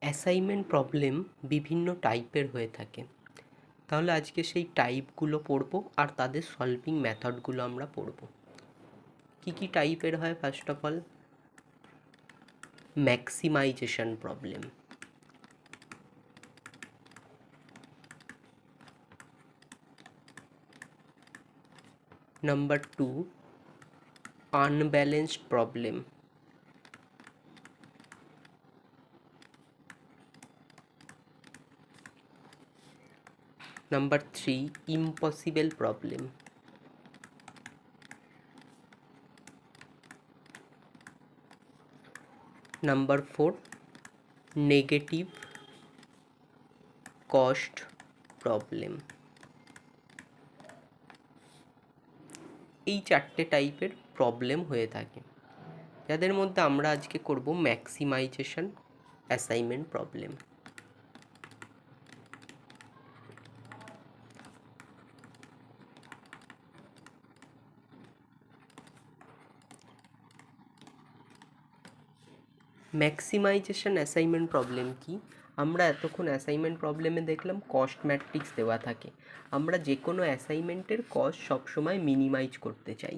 Assignment problem বিভিন্ন টাইপের হয়ে থাকে। তাহলে আজকে সেই টাইপগুলো পড়বো আর তাদের সলভিং মেথডগুলো আমরা পড়বো। কি টাইপের হয়? First of all, maximisation problem. Number 2, unbalanced problem. Number 3, impossible problem. Number 4, negative cost problem. এই 4টে টাইপের প্রবলেম হয়ে থাকে, যাদের মধ্যে আমরা আজকে করব maximisation assignment problem. Maximisation assignment problem কি? আমরা এতক্ষণ অ্যাসাইনমেন্ট প্রবলেমে দেখলাম কস্ট ম্যাট্রিক্স দেওয়া থাকে। আমরা যে কোনো অ্যাসাইনমেন্টের কস্ট সবসময় মিনিমাইজ করতে চাই,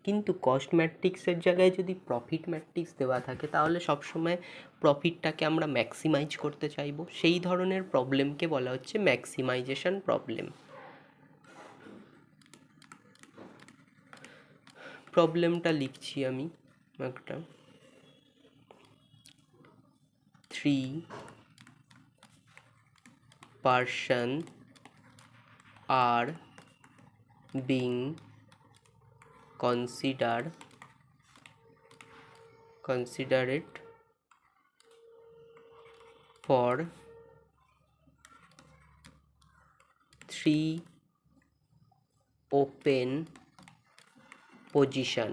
কিন্তু কস্ট ম্যাট্রিক্সের জায়গায় যদি প্রফিট ম্যাট্রিক্স দেওয়া থাকে তাহলে সবসময় প্রফিটটাকে আমরা ম্যাক্সিমাইজ করতে চাইবো। সেই ধরনের প্রবলেমকে বলা হচ্ছে ম্যাক্সিমাইজেশন প্রবলেম। প্রবলেমটা লিখছি আমি একটা। 3 person are being considered for 3 open position.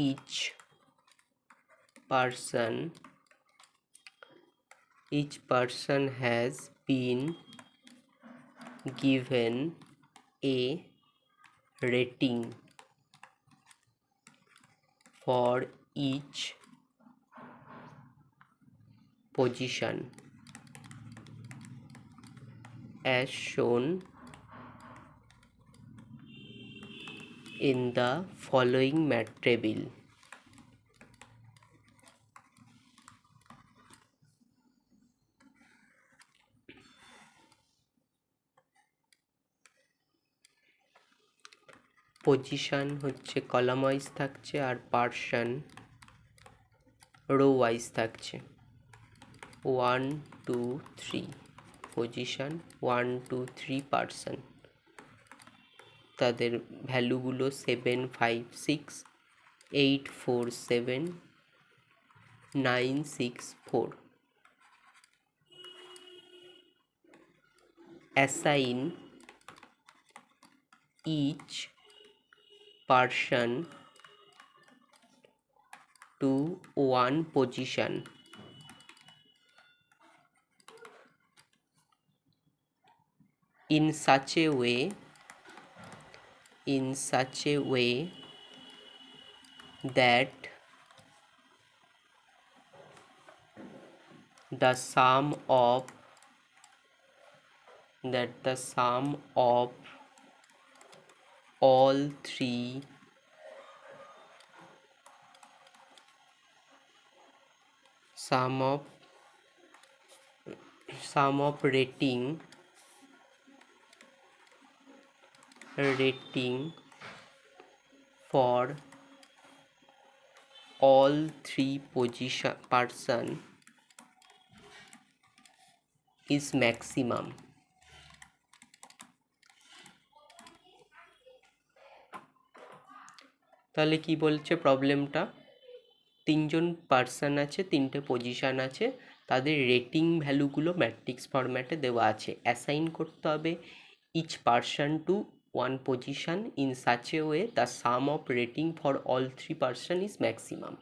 Each person has been given a rating for each position as shown in the following table. Position হচ্ছে কলাম ওয়াইজ থাকছে আর পার্সন রো ওয়াইজ থাকছে। 1 2 3 position, 1 2 3 person. তাদের ভ্যালুগুলো 7 5 6 8 4 7 9 6 4। assign each person to one position in such a way that the sum of all three sum of rating for all three person is maximum. তাহলে কি বলছে প্রবলেমটা? তিনজন person আছে, তিনটে position আছে, তাদের রেটিং ভ্যালুগুলো ম্যাট্রিক্স ফরম্যাটে দেওয়া আছে। অ্যাসাইন করতে হবে each person to one position in such a way the sum of rating for all three person is maximum.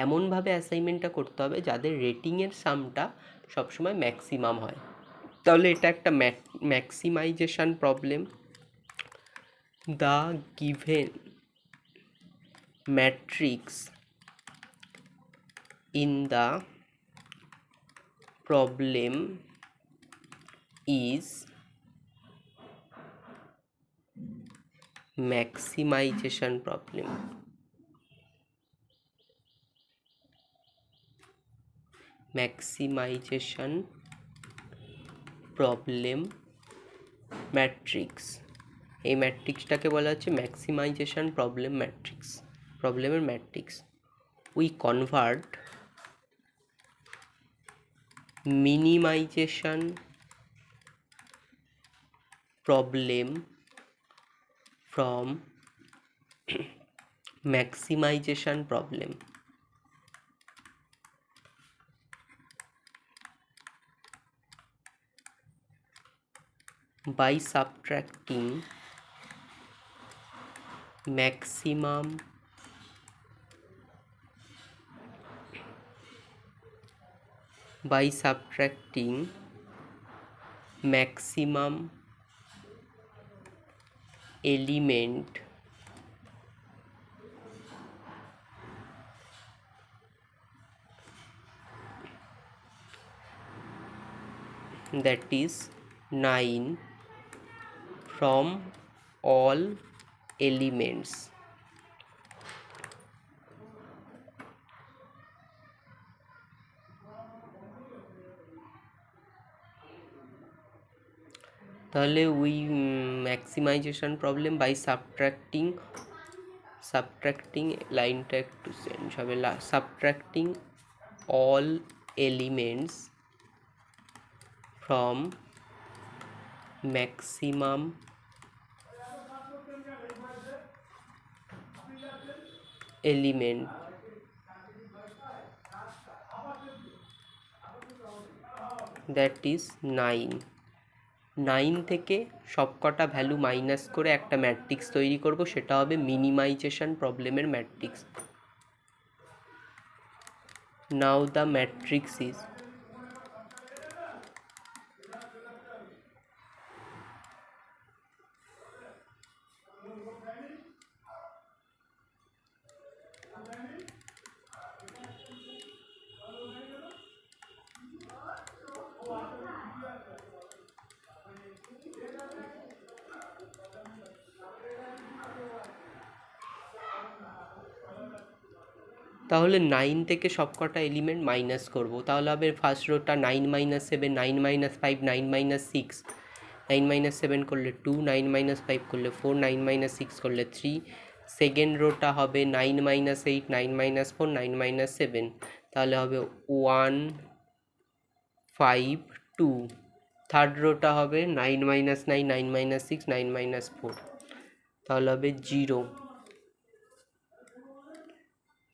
এমনভাবে অ্যাসাইনমেন্টটা করতে হবে যাদের রেটিংয়ের সামটা সবসময় ম্যাক্সিমাম হয়। তাহলে এটা একটা maximisation problem. The given matrix in the problem is maximization problem. Maximization problem matrix. এই ম্যাট্রিক্সটাকে বলা হচ্ছে ম্যাক্সিমাইজেশন প্রবলেম ম্যাট্রিক্স, প্রবলেমের matrix. We convert minimisation problem from maximization problem by subtracting maximum element that is 9 from all elements. তাহলে we maximization problem by subtracting লাইনটা একটু change হবে, subtracting all elements from maximum element that is 9। 9 থেকে সবকটা value minus করে একটা matrix তৈরি করব, সেটা হবে মিনিমাইজেশন প্রবলেমের matrix. Now the matrix is তাহলে 9 থেকে সবকটা এলিমেন্ট মাইনাস করব, তাহলে হবে ফার্স্ট রোটা 9 - 7, 9 - 5, 9 - 6, 9 - 7 করলে 2, 9 - 5 করলে 4, 9 - 6 করলে 3। সেকেন্ড রোটা হবে 9 - 8, 9 - 4, 9 - 7, তাহলে হবে 1 5 2। থার্ড রোটা হবে 9 - 9, 9 - 6, 9 - 4, তাহলে হবে 0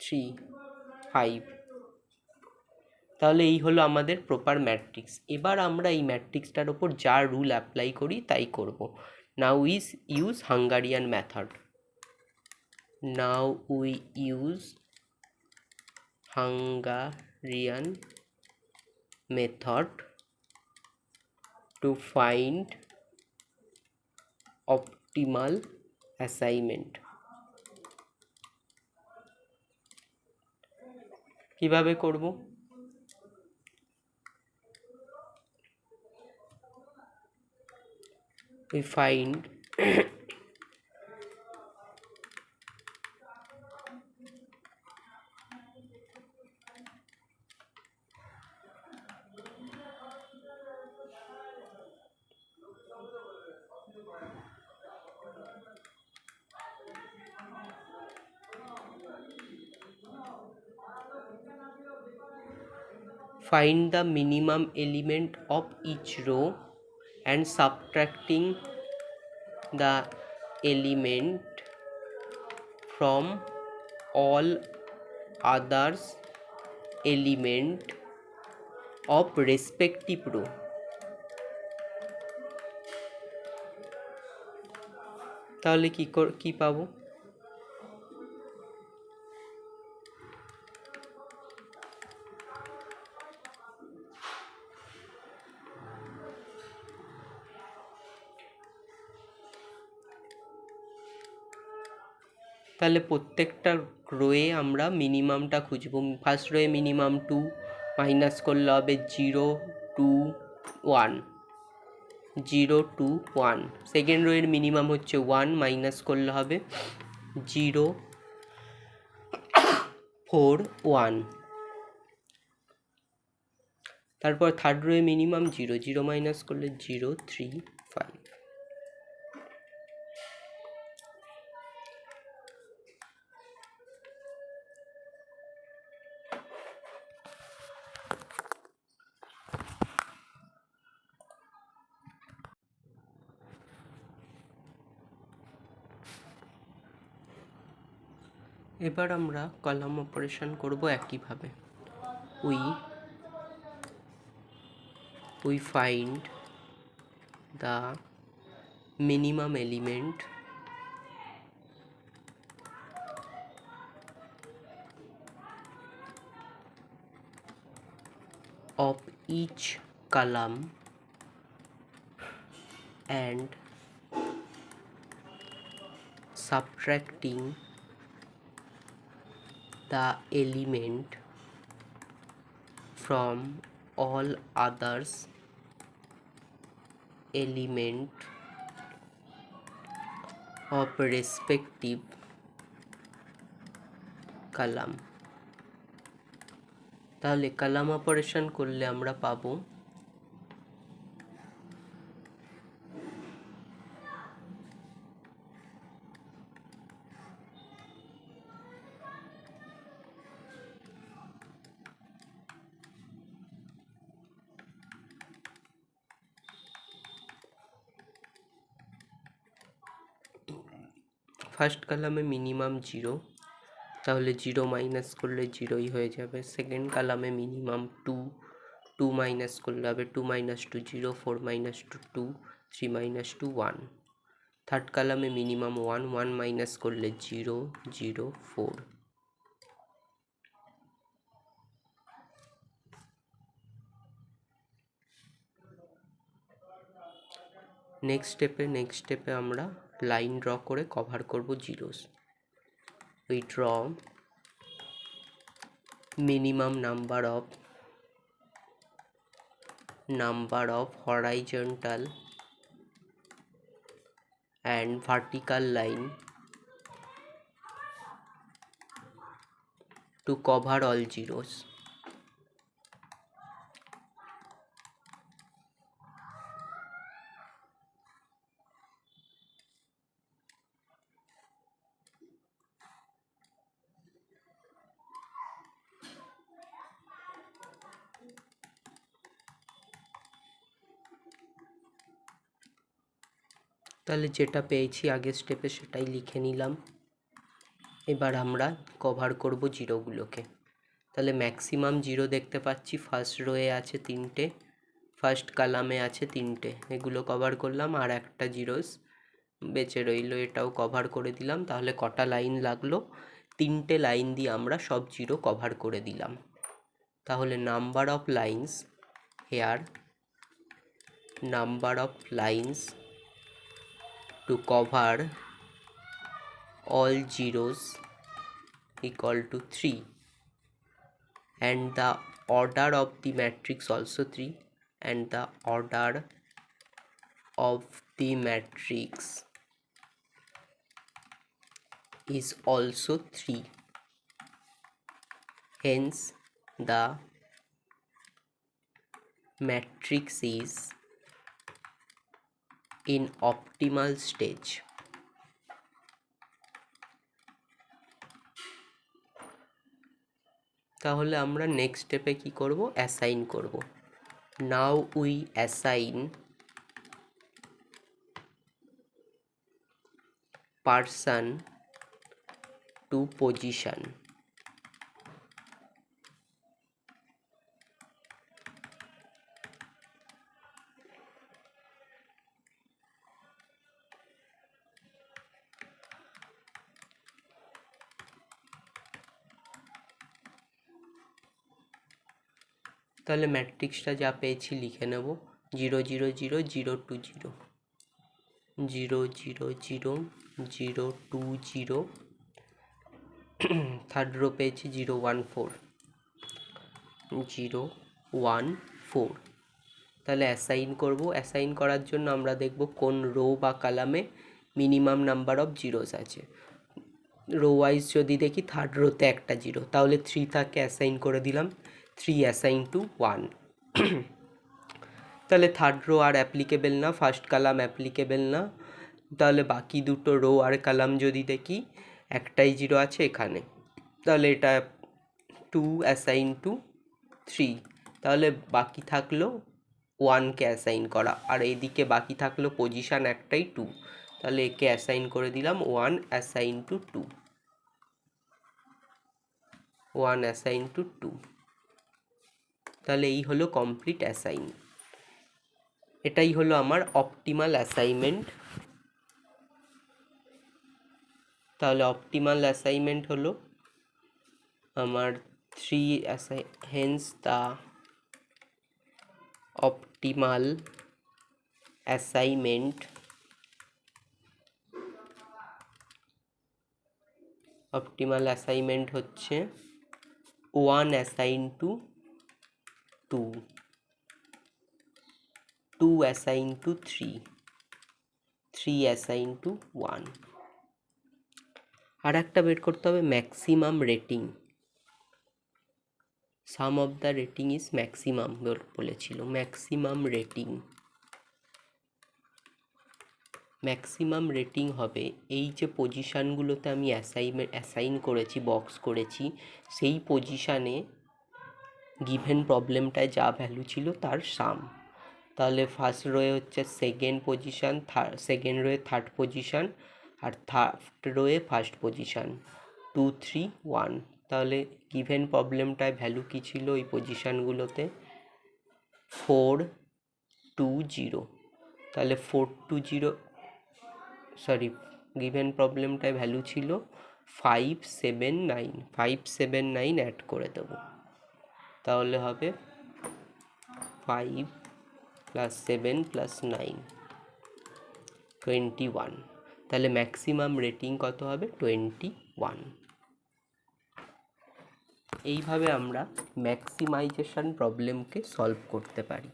3 5। তাহলে এই হলো আমাদের প্রপার ম্যাট্রিক্স। এবার আমরা এই ম্যাট্রিক্সটার ওপর যা রুল অ্যাপ্লাই করি তাই করব। Now use Hungarian method. Now we use Hungarian method to find optimal assignment. কিভাবে করব? We find find the minimum element of each row and subtracting the element from all others element of respective row। তাহলে কি পাবো? তাহলে প্রত্যেকটা রোয়ে আমরা মিনিমামটা খুঁজব। First রোয়ে minimum 2 minus করলে হবে 0 2 1, 0 2 1। সেকেন্ড রোয়ের মিনিমাম হচ্ছে 1 মাইনাস করলে হবে 0 4 1। তারপর থার্ড রোয়ে মিনিমাম 0 0 মাইনাস করলে 0 3 5। এবার আমরা কলাম অপারেশন করব একইভাবে। we find the minimum element of each column and subtracting the element from all others element of respective column। তাহলে কলাম অপারেশন করলে আমরা পাবো ফার্স্ট কলামে মিনিমাম 0, তাহলে 0 মাইনাস করলে 0ই হয়ে যাবে। সেকেন্ড কলামে মিনিমাম 2, 2 মাইনাস করলে হবে 2 মাইনাস 2 0, 4 মাইনাস 2 2, 3 মাইনাস 2 1। থার্ড কলামে মিনিমাম 1, 1 মাইনাস করলে 0 0 4। নেক্সট স্টেপে আমরা লাইন ড্র করে কভার করব zeros. we draw minimum number of horizontal and vertical line to cover all zeros। তাহলে যেটা পেয়েছি আগের স্টেপে সেটাই লিখে নিলাম। এবার আমরা কভার করব জিরোগুলোকে। তাহলে ম্যাক্সিমাম জিরো দেখতে পাচ্ছি ফার্স্ট রোয়ে আছে 3টে, ফার্স্ট কলামে আছে 3টে, এগুলো কভার করলাম। আর একটা জিরোস বেঁচে রইল, এটাও কভার করে দিলাম। তাহলে কটা লাইন লাগলো? 3টে লাইন দিয়ে আমরা সব জিরো কভার করে দিলাম। তাহলে number of lines here, number of lines to cover all zeros equal to 3, and the order of the matrix also 3, and the order of the matrix is also 3, hence the matrix is in optimal stage। তাহলে আমরা next স্টেপে কি করব? Assign করব। Now we assign person to position. তাহলে ম্যাট্রিক্সটা যা পেয়েছি লিখে নেব। 0 0 0 0 2 0, 0 0 0 0 2 0, থার্ড রো পেয়েছি 014 014। তাহলে অ্যাসাইন করব। অ্যাসাইন করার জন্য আমরা দেখব কোন রো বা কলামে মিনিমাম নাম্বার অফ জিরোস আছে। রো ওয়াইজ যদি দেখি থার্ড রোতে একটা জিরো, তাহলে 3 তাকে অ্যাসাইন করে দিলাম, 3 অ্যাসাইন টু 1। তাহলে থার্ড রো আর অ্যাপ্লিকেবল না, ফার্স্ট কলাম অ্যাপ্লিকেবল না। তাহলে বাকি দুটো রো আর কলাম যদি দেখি একটাই জিরো আছে এখানে, তাহলে এটা 2 অ্যাসাইন টু 3। তাহলে বাকি থাকলো 1কে অ্যাসাইন করা, আর এইদিকে বাকি থাকলো পজিশান একটাই 2। তাহলে একে অ্যাসাইন করে দিলাম 1 অ্যাসাইন টু 2, 1 অ্যাসাইন টু 2। তাহলে এই হলো কমপ্লিট অ্যাসাইন। এটাই হলো আমার অপটিমাল অ্যাসাইনমেন্ট। তাহলে অপটিমাল অ্যাসাইনমেন্ট হলো আমার 3 হেন্স দ্য অপটিমাল অ্যাসাইনমেন্ট হচ্ছে 1 assign to 2, 2 assign to 3, 3 assign to 1। আর একটা বের করতে হবে maximum rating. Some of the rating is maximum বলেছিল। ম্যাক্সিমাম রেটিং হবে এই যে পজিশানগুলোতে আমি অ্যাসাইন করেছি, বক্স করেছি, সেই পজিশানে গিভেন প্রবলেমটায় যা ভ্যালু ছিল তার সাম। তাহলে ফার্স্ট রোয়ে হচ্ছে সেকেন্ড পজিশান, সেকেন্ড রোয়ে থার্ড পজিশান, আর থার্ড রোয়ে ফার্স্ট পজিশান, 2 3 1। তাহলে গিভেন প্রবলেমটায় ভ্যালু কী ছিল ওই পজিশানগুলোতে? 4 2 0। তাহলে 4 2 0, সরি, গিভেন প্রবলেমটায় ভ্যালু ছিল 5 7 9, 5 7 9 অ্যাড করে দেবো। তাহলে হবে 5 + 7 + 9 21। তাহলে ম্যাক্সিমাম রেটিং কত হবে? 21। এইভাবে আমরা ম্যাক্সিমাইজেশন প্রবলেমকে সলভ করতে পারি।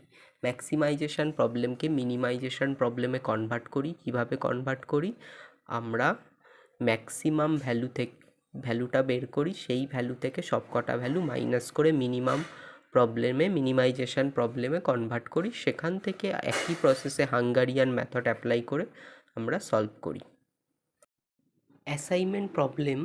ম্যাক্সিমাইজেশন প্রবলেমকে মিনিমাইজেশন প্রবলেমে কনভার্ট করি। কিভাবে কনভার্ট করি? আমরা ম্যাক্সিমাম ভ্যালুটা বের করি, সেই ভ্যালু থেকে সবকটা ভ্যালু মাইনাস করে মিনিমাইজেশন প্রবলেমে কনভার্ট করি। সেখান থেকে একই প্রসেসে হাঙ্গারিয়ান মেথড অ্যাপ্লাই করে আমরা সলভ করি। Assignment problem